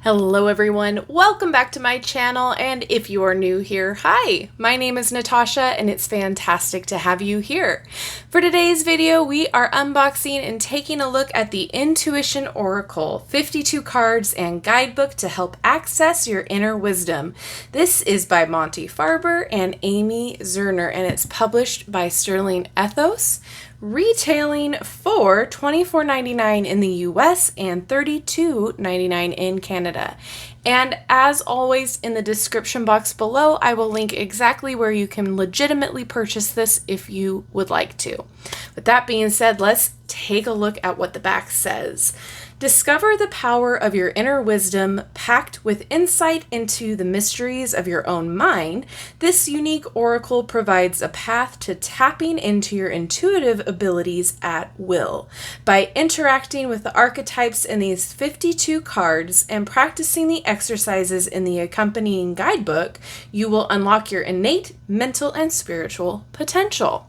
Hello everyone, welcome back to my channel, and if you are new here, hi! My name is Natasha and it's fantastic to have you here. For today's video, we are unboxing and taking a look at the Intuition Oracle, 52 cards and guidebook to help access your inner wisdom. This is by Monte Farber and Amy Zerner, and it's published by Sterling Ethos, retailing for $24.99 in the US and $32.99 in Canada. And as always, in the description box below, I will link exactly where you can legitimately purchase this if you would like to. With that being said, let's take a look at what the back says. Discover the power of your inner wisdom, packed with insight into the mysteries of your own mind. This unique oracle provides a path to tapping into your intuitive abilities at will. By interacting with the archetypes in these 52 cards and practicing the exercises in the accompanying guidebook, you will unlock your innate mental and spiritual potential.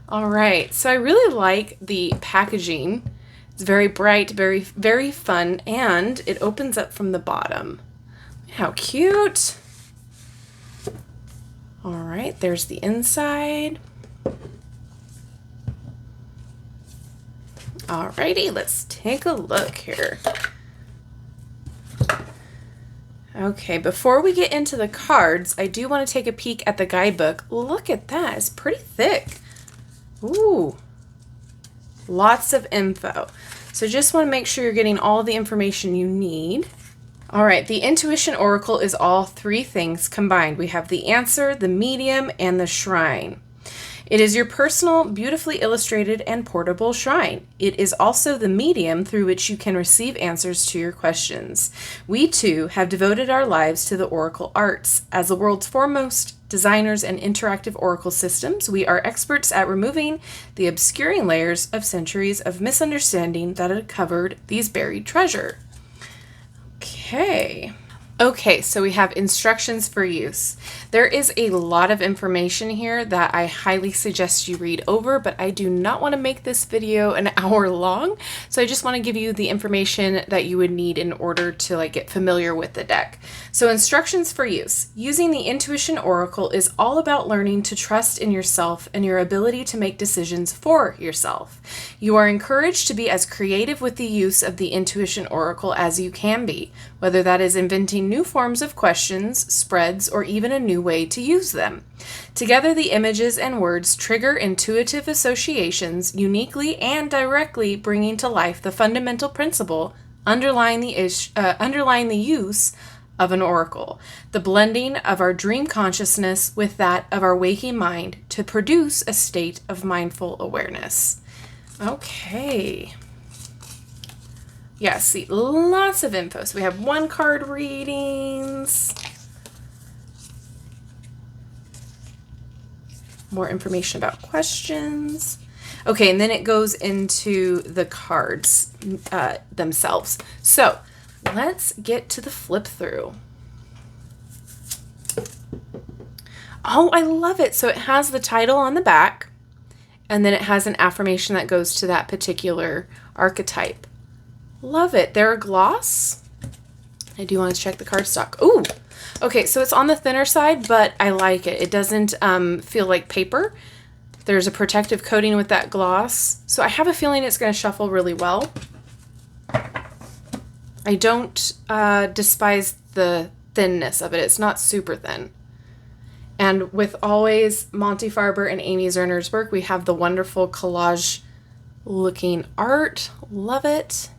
All right, so I really like the packaging. It's very bright, very fun, and it opens up from the bottom. How cute. All right, there's the inside. Alrighty, let's take a look here. Okay, before we get into the cards, I do want to take a peek at the guidebook. Look at that, it's pretty thick. Ooh, lots of info. So just want to make sure you're getting all the information you need. All right, the Intuition Oracle is all three things combined. We have the answer, the medium, and the shrine. It is your personal, beautifully illustrated and portable shrine. It is also the medium through which you can receive answers to your questions. We too have devoted our lives to the oracle arts. As the world's foremost designers and interactive oracle systems, we are experts at removing the obscuring layers of centuries of misunderstanding that had covered these buried treasure. Okay, so we have instructions for use. There is a lot of information here that I highly suggest you read over, but I do not want to make this video an hour long, so I just want to give you the information that you would need in order to get familiar with the deck. So instructions for use. Using the Intuition Oracle is all about learning to trust in yourself and your ability to make decisions for yourself. You are encouraged to be as creative with the use of the Intuition Oracle as you can be, whether that is inventing new forms of questions, spreads, or even a new way to use them. Together, the images and words trigger intuitive associations, uniquely and directly bringing to life the fundamental principle underlying the use of an oracle, the blending of our dream consciousness with that of our waking mind to produce a state of mindful awareness. Okay. Yeah, see, lots of info. So we have one card readings, more information about questions. Okay, and then it goes into the cards themselves. So let's get to the flip through. Oh, I love it. So it has the title on the back, and then it has an affirmation that goes to that particular archetype. Love it. They're a gloss. I do want to check the cardstock. Ooh, okay, so it's on the thinner side, but I like it. It doesn't feel like paper. There's a protective coating with that gloss, so I have a feeling it's going to shuffle really well. I don't despise the thinness of it. It's not super thin. And with always Monte Farber and Amy Zerner's work, we have the wonderful collage looking art. Love it.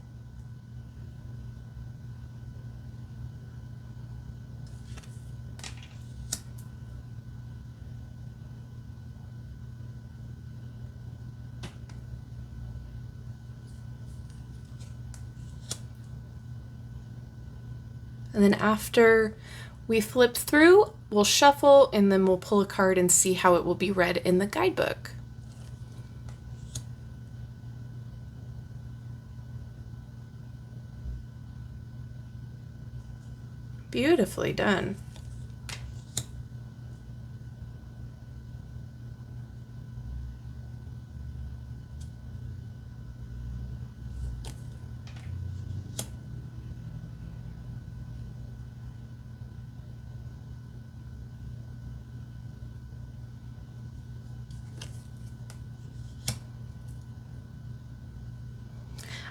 And then after we flip through, we'll shuffle and then we'll pull a card and see how it will be read in the guidebook. Beautifully done.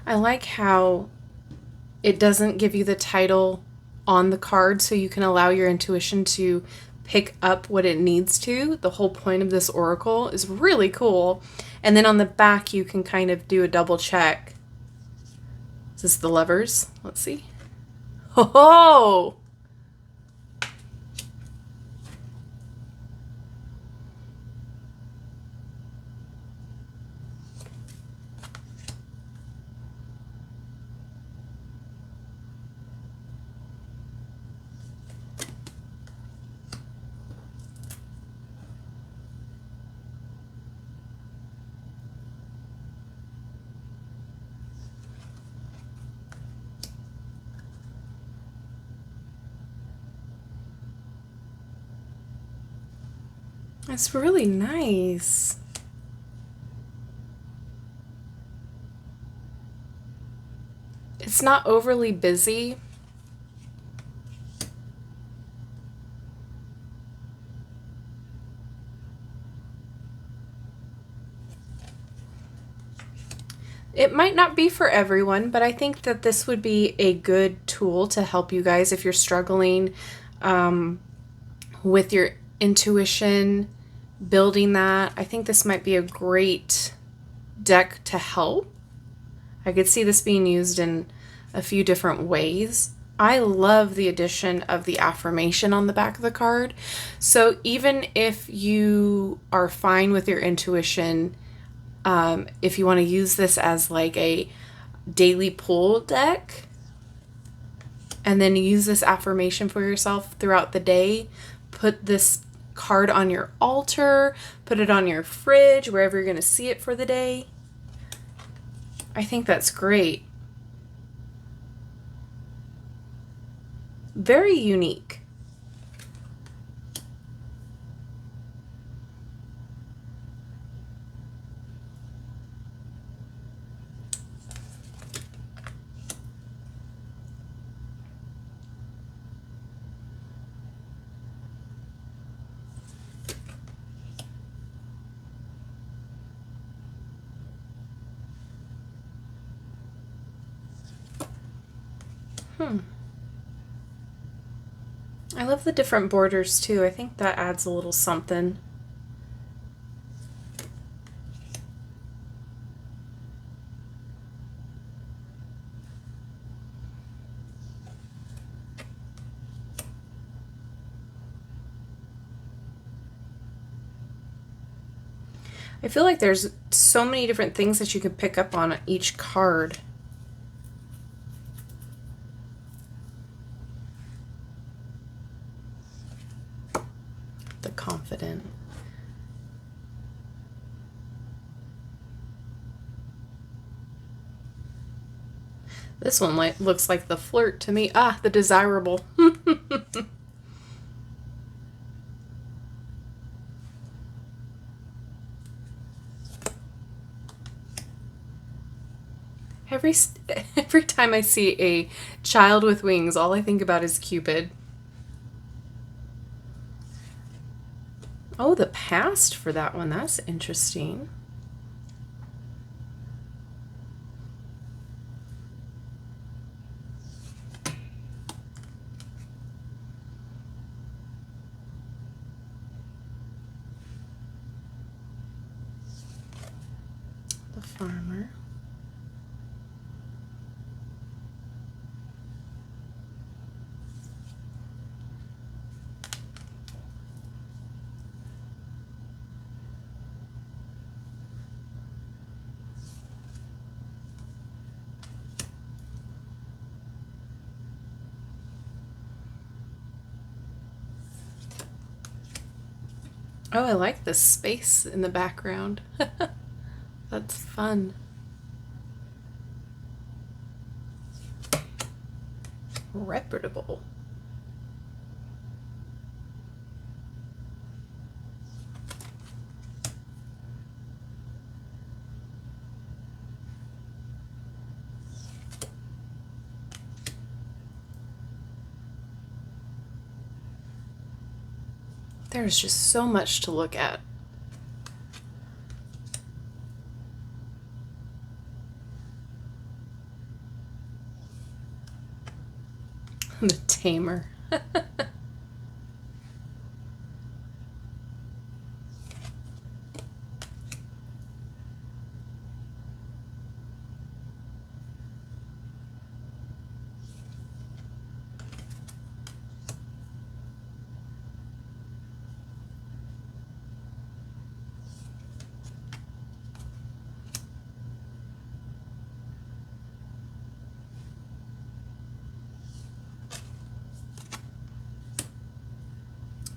I like how it doesn't give you the title on the card, so you can allow your intuition to pick up what it needs to. The whole point of this oracle is really cool. And then on the back, you can kind of do a double check. Is this the Lovers? Let's see. Oh! That's really nice. It's not overly busy. It might not be for everyone, but I think that this would be a good tool to help you guys if you're struggling with your intuition, building that. I think this might be a great deck to help. I could see this being used in a few different ways. I love the addition of the affirmation on the back of the card. So even if you are fine with your intuition, if you want to use this as like a daily pull deck, and then use this affirmation for yourself throughout the day, put this card on your altar, put it on your fridge, wherever you're going to see it for the day. I think that's great. Very unique. I love the different borders too. I think that adds a little something. I feel like there's so many different things that you could pick up on each card. The confident. This one looks like the flirt to me. Ah, the desirable. Every time I see a child with wings, all I think about is Cupid. Oh, the past for that one. That's interesting. The farmer. Oh, I like the space in the background. That's fun. Reputable. There's just so much to look at. The tamer.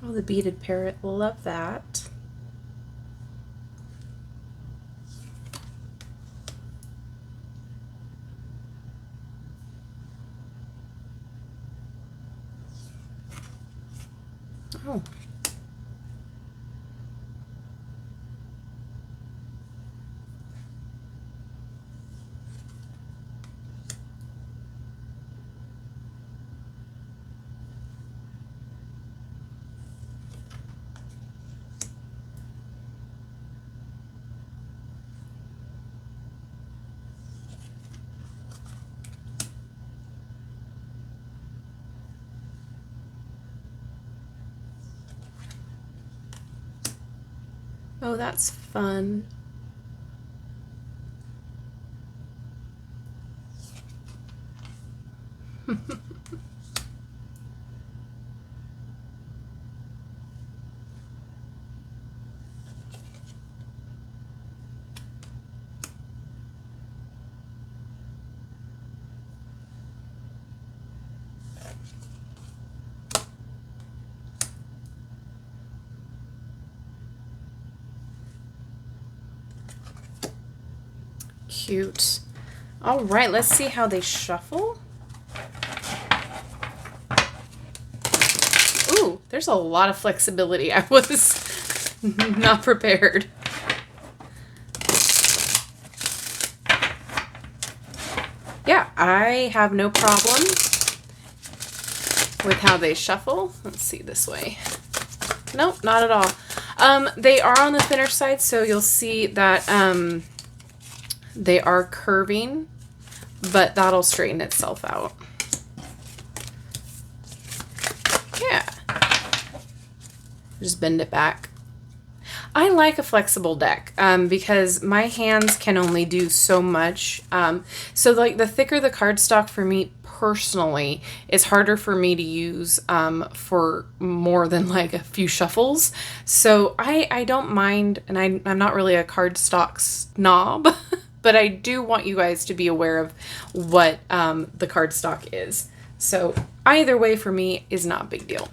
Oh, the beaded parrot. Love that. Oh. Oh, that's fun. Cute. All right, let's see how they shuffle. Ooh, there's a lot of flexibility. I was not prepared. Yeah, I have no problem with how they shuffle. Let's see this way. Nope, not at all. They are on the thinner side, so you'll see that they are curving, but that'll straighten itself out. Yeah. Just bend it back. I like a flexible deck because my hands can only do so much. So like the thicker the cardstock for me personally is harder for me to use for more than like a few shuffles. So I don't mind, and I'm not really a cardstock snob, but I do want you guys to be aware of what the cardstock is. So either way for me is not a big deal.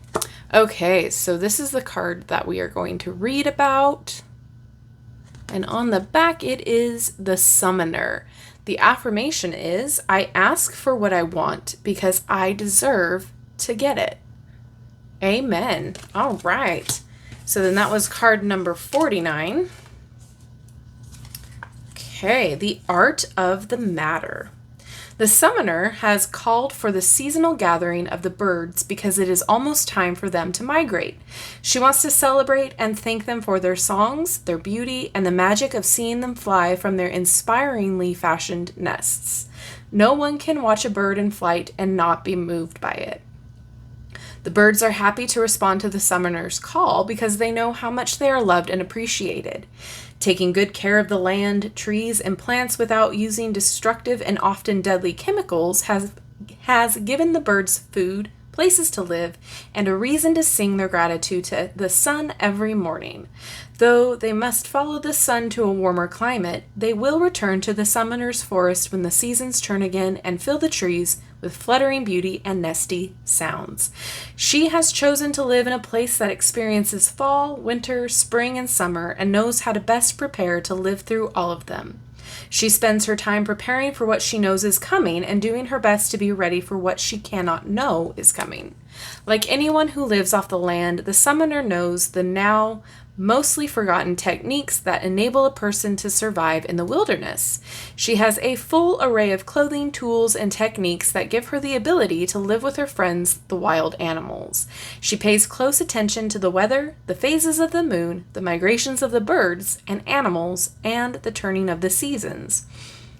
Okay, so this is the card that we are going to read about. And on the back, it is the Summoner. The affirmation is, I ask for what I want because I deserve to get it. Amen. All right. So then that was card number 49. Okay, the Art of the Matter. The Summoner has called for the seasonal gathering of the birds because it is almost time for them to migrate. She wants to celebrate and thank them for their songs, their beauty, and the magic of seeing them fly from their inspiringly fashioned nests. No one can watch a bird in flight and not be moved by it. The birds are happy to respond to the Summoner's call because they know how much they are loved and appreciated. Taking good care of the land, trees, and plants without using destructive and often deadly chemicals has given the birds food, places to live, and a reason to sing their gratitude to the sun every morning. Though they must follow the sun to a warmer climate, they will return to the Summoner's forest when the seasons turn again and fill the trees with fluttering beauty and nesty sounds. She has chosen to live in a place that experiences fall, winter, spring, and summer and knows how to best prepare to live through all of them. She spends her time preparing for what she knows is coming and doing her best to be ready for what she cannot know is coming. Like anyone who lives off the land, the Summoner knows the now mostly forgotten techniques that enable a person to survive in the wilderness. She has a full array of clothing, tools, and techniques that give her the ability to live with her friends, the wild animals. She pays close attention to the weather, the phases of the moon, the migrations of the birds and animals, and the turning of the seasons.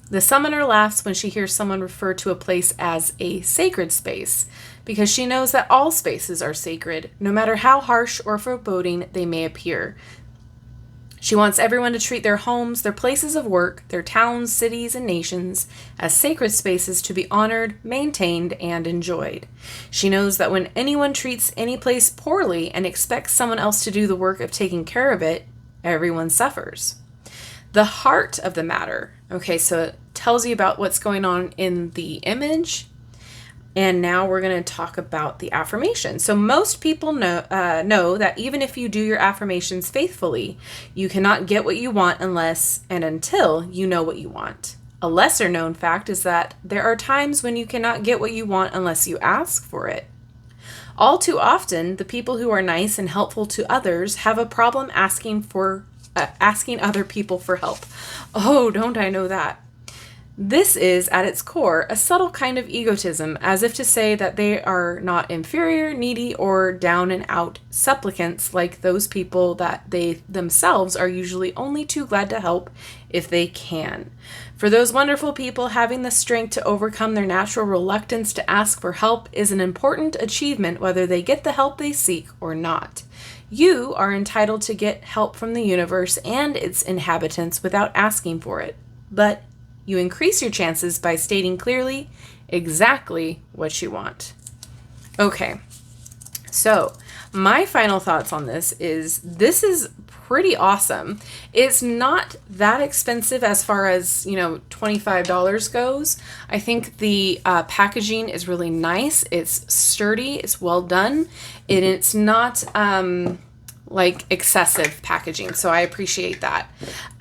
The summoner laughs when she hears someone refer to a place as a sacred space, because she knows that all spaces are sacred, no matter how harsh or foreboding they may appear. She wants everyone to treat their homes, their places of work, their towns, cities, and nations as sacred spaces to be honored, maintained, and enjoyed. She knows that when anyone treats any place poorly and expects someone else to do the work of taking care of it, everyone suffers. The heart of the matter. Okay, so it tells you about what's going on in the image. And now we're going to talk about the affirmation. So most people know that even if you do your affirmations faithfully, you cannot get what you want unless and until you know what you want. A lesser known fact is that there are times when you cannot get what you want unless you ask for it. All too often, the people who are nice and helpful to others have a problem asking other people for help. Oh, don't I know that? This is, at its core, a subtle kind of egotism, as if to say that they are not inferior, needy, or down and out supplicants like those people that they themselves are usually only too glad to help if they can. For those wonderful people, having the strength to overcome their natural reluctance to ask for help is an important achievement, whether they get the help they seek or not. You are entitled to get help from the universe and its inhabitants without asking for it, but you increase your chances by stating clearly exactly what you want. Okay, so my final thoughts on this is pretty awesome. It's not that expensive as far as, $25 goes. I think the packaging is really nice. It's sturdy. It's well done. And it's not like excessive packaging. So I appreciate that.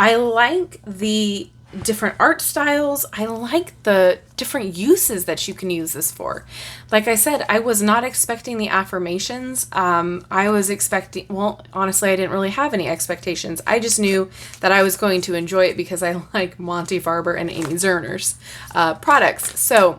I like the different art styles. I like the different uses that you can use this for. Like I said, I was not expecting the affirmations. I was expecting, honestly, I didn't really have any expectations. I just knew that I was going to enjoy it because I like Monte, Farber, and Amy Zerner's products. So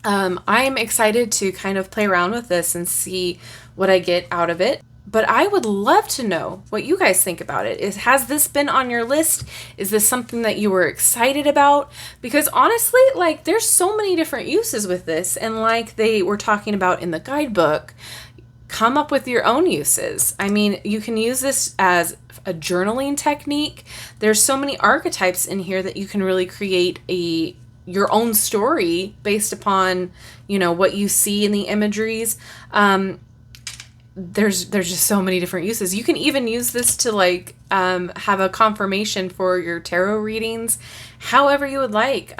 I'm excited to kind of play around with this and see what I get out of it. But I would love to know what you guys think about it. Has this been on your list? Is this something that you were excited about? Because honestly, there's so many different uses with this. And like they were talking about in the guidebook, come up with your own uses. I mean, you can use this as a journaling technique. There's so many archetypes in here that you can really create your own story based upon, what you see in the imageries. There's just so many different uses. You can even use this to have a confirmation for your tarot readings, however you would like.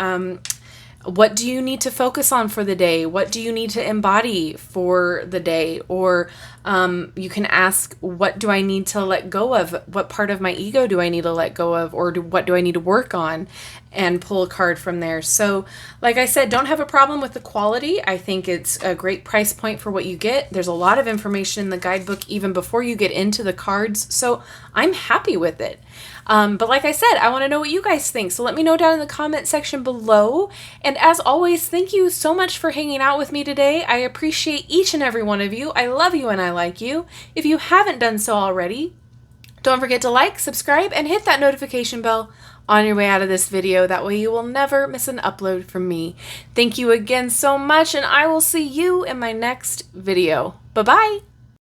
What do you need to focus on for the day? What do you need to embody for the day? Or you can ask, what do I need to let go of? What part of my ego do I need to let go of? Or what do I need to work on? And pull a card from there. So like I said, don't have a problem with the quality. I think it's a great price point for what you get. There's a lot of information in the guidebook even before you get into the cards. So I'm happy with it. But like I said, I want to know what you guys think. So let me know down in the comment section below. And as always, thank you so much for hanging out with me today. I appreciate each and every one of you. I love you and I like you. If you haven't done so already, don't forget to like, subscribe, and hit that notification bell on your way out of this video. That way you will never miss an upload from me. Thank you again so much, and I will see you in my next video. Bye-bye.